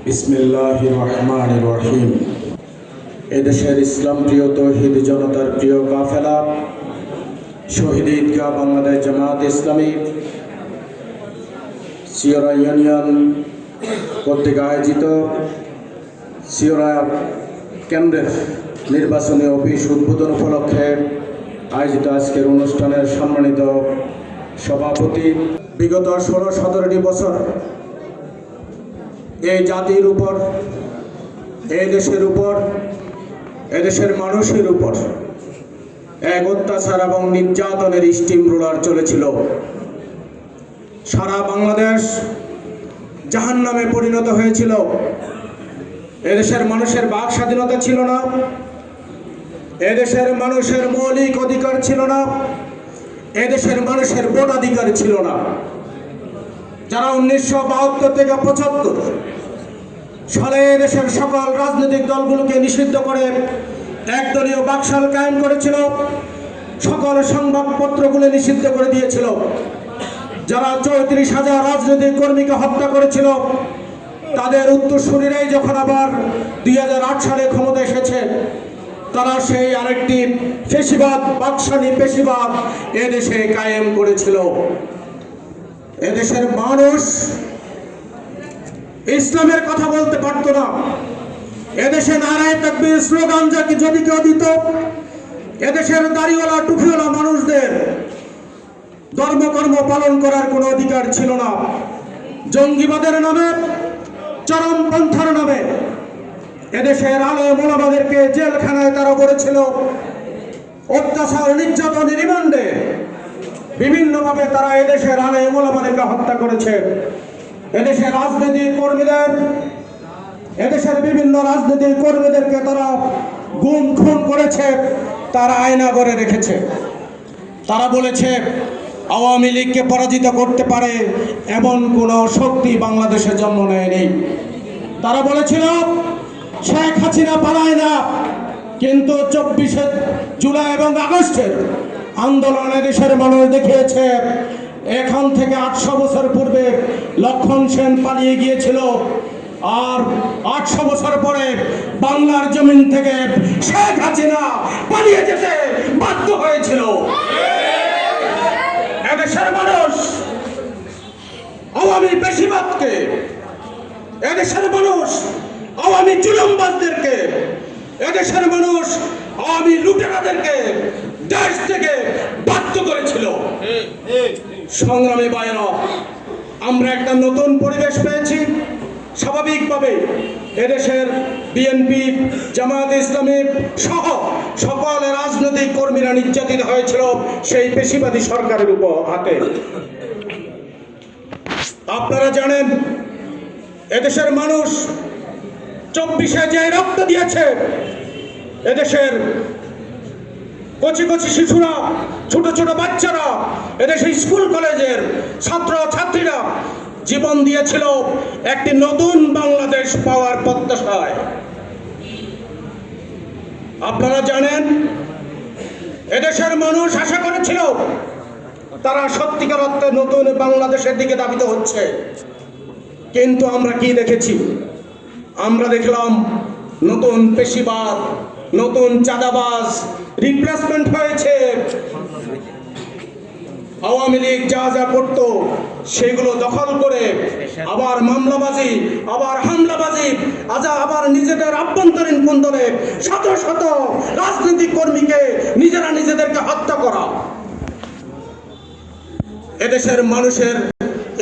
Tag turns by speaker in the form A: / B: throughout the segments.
A: বিসমিল্লাহির রহমানির রহিম। এদেশের ইসলাম প্রিয় তৌহিদ জনতার প্রিয় কাফেলা শহীদ ঈদগাহ বাংলাদেশ জামাত ইসলামী সিওরা ইউনিয়ন কর্তৃক আয়োজিত সিওরা কেন্দ্রের নির্বাচনী অফিস উদ্বোধন উপলক্ষে আয়োজিত আজকের অনুষ্ঠানের সম্মানিত সভাপতি, বিগত 16-17টি বছর এই জাতির উপর, এই দেশের উপর, এদেশের মানুষের উপর এক অত্যাচার এবং নির্যাতনের স্টিম রোলার চলেছিল। সারা বাংলাদেশ জাহান্নামে পরিণত হয়েছিল। এদেশের মানুষের বাক স্বাধীনতা ছিল না, এদেশের মানুষের মৌলিক অধিকার ছিল না, এদেশের মানুষের ভোটাধিকার ছিল না। যারা 1972 থেকে 75 সালে দেশের সকল রাজনৈতিক দলগুলোকে নিষিদ্ধ করে একদলীয় বাকশাল কায়েম করেছিল, সকল সংবাদপত্রগুলো নিষিদ্ধ করে দিয়েছিল, যারা 34,000 রাজনৈতিক কর্মীকে হত্যা করেছিল, তাদের উত্তরসূরিরাই যখন আবার 2008 সালে ক্ষমতা এসেছে, তারা সেই আরেকটি ফেসিবাদ, বাকশালী ফেসিবাদ এদেশে কায়েম করেছিল। এদেশের মানুষ ইসলামের কথা বলতে পারত না। এদেশে নারায়ে তাকবীর স্লোগান যদি কেউ দিত, এদেশের দাড়িওয়ালা টুপিওয়ালা মানুষদের ধর্মকর্ম পালন করার কোনো অধিকার ছিল না। জঙ্গিবাদের নামে, চরমপন্থার নামে এদেশের আলেম ওলামাদেরকে জেলখানায় তারা করেছিল। অত্যাচার, নির্যাতন, রিমান্ডে বিভিন্নভাবে তারা এদেশের আলেম ওলামাদেরকে হত্যা করেছে। এদেশের রাজনৈতিক কর্মীদের, এদেশের বিভিন্ন রাজনৈতিক কর্মীদেরকে তারা গুম খুন করেছে, তারা আয়না করে রেখেছে। তারা বলেছে আওয়ামী লীগকে পরাজিত করতে পারে এমন কোন শক্তি বাংলাদেশে জন্ম নেয়নি। তারা বলেছিল শেখ হাসিনা পালায় না, কিন্তু 24শে জুলাই এবং আগস্টের আন্দোলনে দেশের মানুষ দেখিয়েছে এখান থেকে 800 বছর পূর্বে লক্ষণ সেন পালিয়ে গিয়েছিল, আর 800 বছর পরে বাংলার জমিন থেকে শেখ হাসিনা পালিয়ে যেতে বাধ্য হয়েছিল। এদেশের মানুষ আওয়ামী পেশিবাদকে, এদেশের মানুষ আওয়ামী জুলুমবাজদেরকে, এদেশের মানুষ আওয়ামী লুটেরাদেরকে দেশ থেকে বাধ্য করেছিল। সংগ্রামী ভাইরা, আমরা একটা নতুন পরিবেশ পেয়েছি। স্বাভাবিকভাবে এদেশের বিএনপি, জামায়াত ইসলামী সহ সকল রাজনৈতিক কর্মীরা নির্যাতিত হয়েছিল সেই পেশিবাদী সরকারের উপর হাতে। আপনারা জানেন এদেশের মানুষ 24শে যে রক্ত দিয়েছে, এদেশের কচি কচি শিশুরা, ছোট ছোট বাচ্চারা, এদেশের স্কুল কলেজের ছাত্র ছাত্রীরা জীবন দিয়েছিল একটি নতুন বাংলাদেশ পাওয়ার প্রত্যাশায়। আপনারা জানেন এদেশের মানুষ আশা করেছিল তারা সত্যিকার অর্থে নতুন বাংলাদেশের দিকে ধাবিত হচ্ছে, কিন্তু আমরা কি দেখেছি? আমরা দেখলাম নতুন পেশিবাদ, নতুন চাঁদাবাজ রিপ্লেসমেন্ট হয়েছে। আওয়ামী লীগ যা যা করতো সেগুলো দখল করে আবার মামলাবাজি, আবার হামলাবাজি, আবার নিজেদের আভ্যন্তরীণ কুন্দলে শত শত রাজনৈতিক কর্মীকে নিজেদেরকে হত্যা করা। এদেশের মানুষের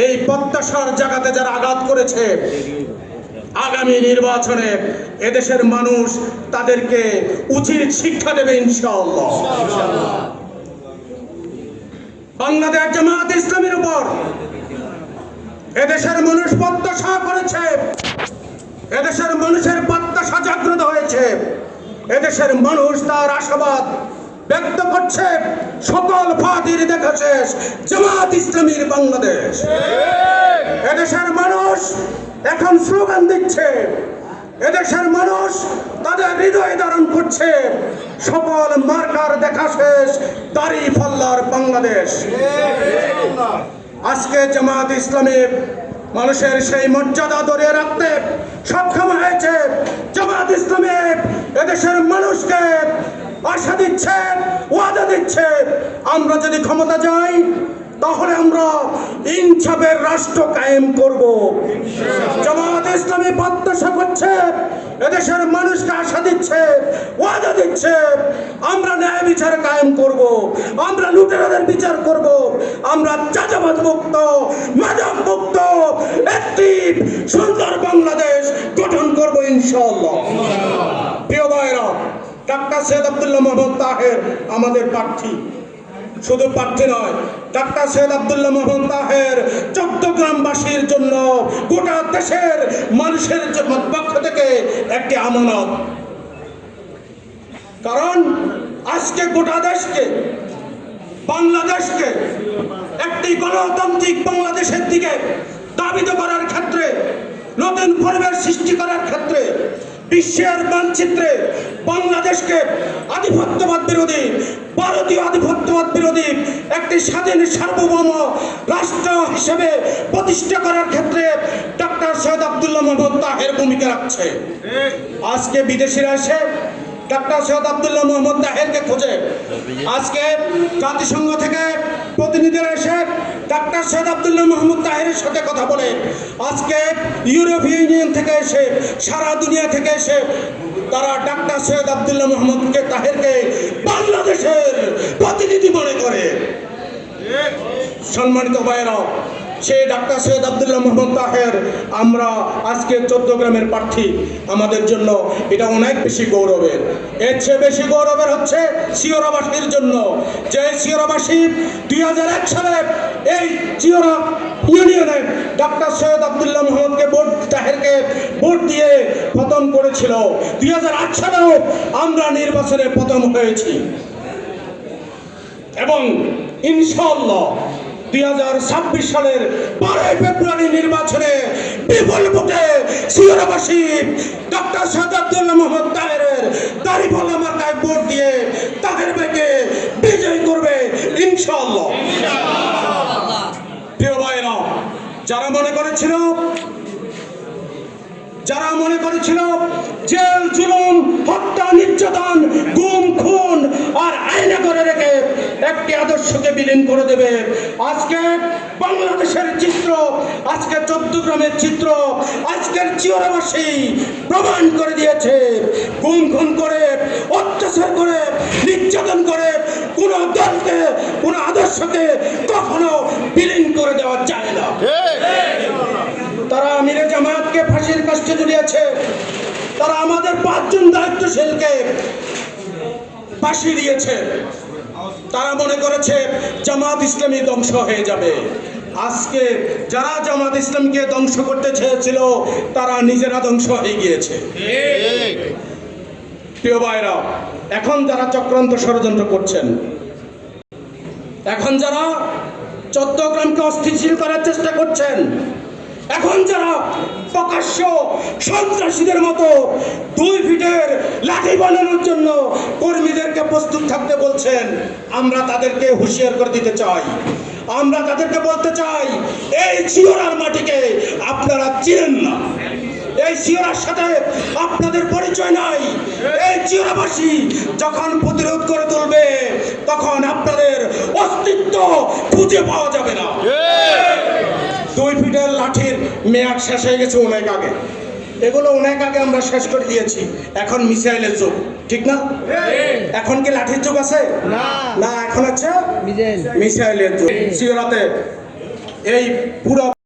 A: এই প্রত্যাশার জায়গাতে যারা আঘাত করেছে, আগামী নির্বাচনে এদেশের মানুষ তাদেরকে উচিত শিক্ষা দেবে ইনশাআল্লাহ। বাংলাদেশ জামায়াত ইসলামীর উপর এদেশের মানুষ প্রত্যাশা করেছে, এদেশের মানুষের প্রত্যাশা জাগ্রত হয়েছে, এদেশের মানুষ তার আশাবাদ ব্যক্ত করছে। সকল ফাঁদির দেখা শেষ, জামায়াত ইসলামীর বাংলাদেশ। এদেশের মানুষ এখন স্লোগান দিচ্ছে, এদেশের মানুষ তাদের হৃদয় ধারণ করছে সকল মার্কার দেখা শেষ, দাড়ি পাল্লার বাংলাদেশ। আজকে জামায়াত ইসলামী মানুষের সেই মর্যাদা ধরে রাখতে আশা দিচ্ছে, ওয়াদা দিচ্ছে, আমরা যদি ক্ষমতা যাই তাহলে আমরা ইনসাফের রাষ্ট্র কায়েম করব। জামায়াতে ইসলামী প্রত্যাশা করছে, এদেশের মানুষকে আশা দিচ্ছে, ওয়াদা দিচ্ছে, আমরা ন্যায় বিচার কায়েম করব, আমরা লুটেরাদের বিচার করব, আমরা চাঁদাবাজ মুক্ত, মাদক মুক্ত একটি সুন্দর বাংলাদেশ গঠন করব ইনশাআল্লাহ। প্রিয় ভাইরা, ডাক্তার সৈয়দ আব্দুল্লাহ মোহাম্মদ তাহের আমাদের প্রার্থী, শুধু প্রার্থী নয়, ডাক্তার সৈয়দ আব্দুল্লাহ মোহাম্মদ তাহের চট্টগ্রামবাসীর জন্য, গোটা দেশের মানুষের পক্ষ থেকে একটি আমানত। কারণ আজকে গোটা দেশকে, বাংলাদেশকে একটি গণতান্ত্রিক বাংলাদেশের দিকে ধাবিত করার ক্ষেত্রে, নতুন পরিবেশ সৃষ্টি করার ক্ষেত্রে, বিশ্বের মানচিত্রে বাংলাদেশকে আধিপত্যবাদ বিরোধী, ভারতীয় আধিপত্যবাদ বিরোধী একটি স্বাধীন সার্বভৌম রাষ্ট্র হিসেবে প্রতিষ্ঠা করার ক্ষেত্রে ডাক্তার সৈয়দ আব্দুল্লাহ মোহাম্মদ তাহের ভূমিকা রাখছে। আজকে বিদেশিরা এসে ডাক্তার সৈয়দ আব্দুল্লাহ মোহাম্মদ তাহেরকে খোঁজে। আজকে জাতিসংঘ থেকে প্রতিনিধিরা এসে ডাক্তার সৈয়দ আব্দুল্লাহ মোহাম্মদ তাহেরের সাথে কথা বলে। আজকে ইউরোপীয় ইউনিয়ন থেকে এসে, সারা দুনিয়া থেকে এসে তারা ডাক্তার সৈয়দ আব্দুল্লাহ মোহাম্মদ তাহেরকে বাংলাদেশের প্রতিনিধি মনে করে। সম্মানিত ভাইয়েরা, সেই ডাক্তার সৈয়দ আব্দুল্লাহ মোহাম্মদ তাহের আমরা আজকে চট্টগ্রামের প্রার্থী, আমাদের জন্য এটা অনেক বেশি গৌরবের। এর চেয়ে বেশি গৌরবের হচ্ছে চিওরাবাসীর জন্য, যে চিওরাবাসী 2001 সালে এই চিওরা ইউনিয়নে ডাক্তার সৈয়দ আব্দুল্লাহ মোহাম্মদকে তাহেরকে ভোট দিয়ে প্রথম করেছিল। 2008 সালেও আমরা নির্বাচনে প্রথম হয়েছি এবং ইনশাআল্লাহ 2026 সালের 12 ফেব্রুয়ারি নির্বাচনে বিপুল ভোটে চিওরাবাসী ডাক্তার সৈয়দ আব্দুল্লাহ মোহাম্মদ তাহেরের দাঁড়িপাল্লা মার্কায় ভোট দিয়ে তাহের ভাইকে বিজয় করবে ইনশাআল্লাহ। প্রিয় ভাইরা, যারা মনে করেছিল জেল, জুলুম, হত্যা, নির্যাতন, গুম, খুন আর আইনে করে রেখে একটি আদর্শকে বিলীন করে দেবে, আজকে বাংলাদেশের চিত্র, আজকে চট্টগ্রামের চিত্র, আজকের চিওরাবাসী প্রমাণ করে দিয়েছে, গুম খুন করে, অত্যাচার করে, নির্যাতন করে কোন দলকে, কোন আদর্শকে কখনো বিলীন করে দেওয়া যায় না। তারা আমিরে জামায়াতকে ফাঁসির কাস্টে ঝুলিয়েছে, তারা আমাদের 5 জন দায়িত্বশীলকে ফাঁসি দিয়েছে। তারা মনে করেছে জামাত ইসলামী ধ্বংস হয়ে যাবে। আজকে যারা জামাত ইসলামকে ধ্বংস করতে চেয়েছিল তারা নিজেরা ধ্বংস হয়ে গিয়েছে। প্রিয় ভাইরা, এখন যারা চক্রান্ত ষড়যন্ত্র করছেন, এখন যারা চট্টগ্রামকে অস্থিতিশীল করার চেষ্টা করছেন, এখন যারা প্রকাশ্য সন্ত্রাসীদের মতো 2 ফিটের লাঠি বানানোর জন্য কর্মীদেরকে প্রস্তুত থাকতে বলছেন, আমরা তাদেরকে হুঁশিয়ার করে দিতে চাই। আমরা তাদেরকে বলতে চাই, এই চিওরার মাটিকে আপনারা চিনেন না, এই চিওরার সাথে আপনাদের পরিচয় নাই। এই চিওরাবাসী যখন প্রতিরোধ করে তুলবে তখন আপনাদের অস্তিত্ব খুঁজে পাওয়া যাবে না। 2 ফিটের লাঠির মেয়াদ শেষ হয়ে গেছে অনেক আগে, এগুলো অনেক আগে আমরা শেষ করে দিয়েছি। এখন মিসাইলের যুগ, ঠিক না? এখন কি লাঠির যুগ আছে? না, এখন আছে মিসাইলের যুগ। চিওরাতে এই পুরো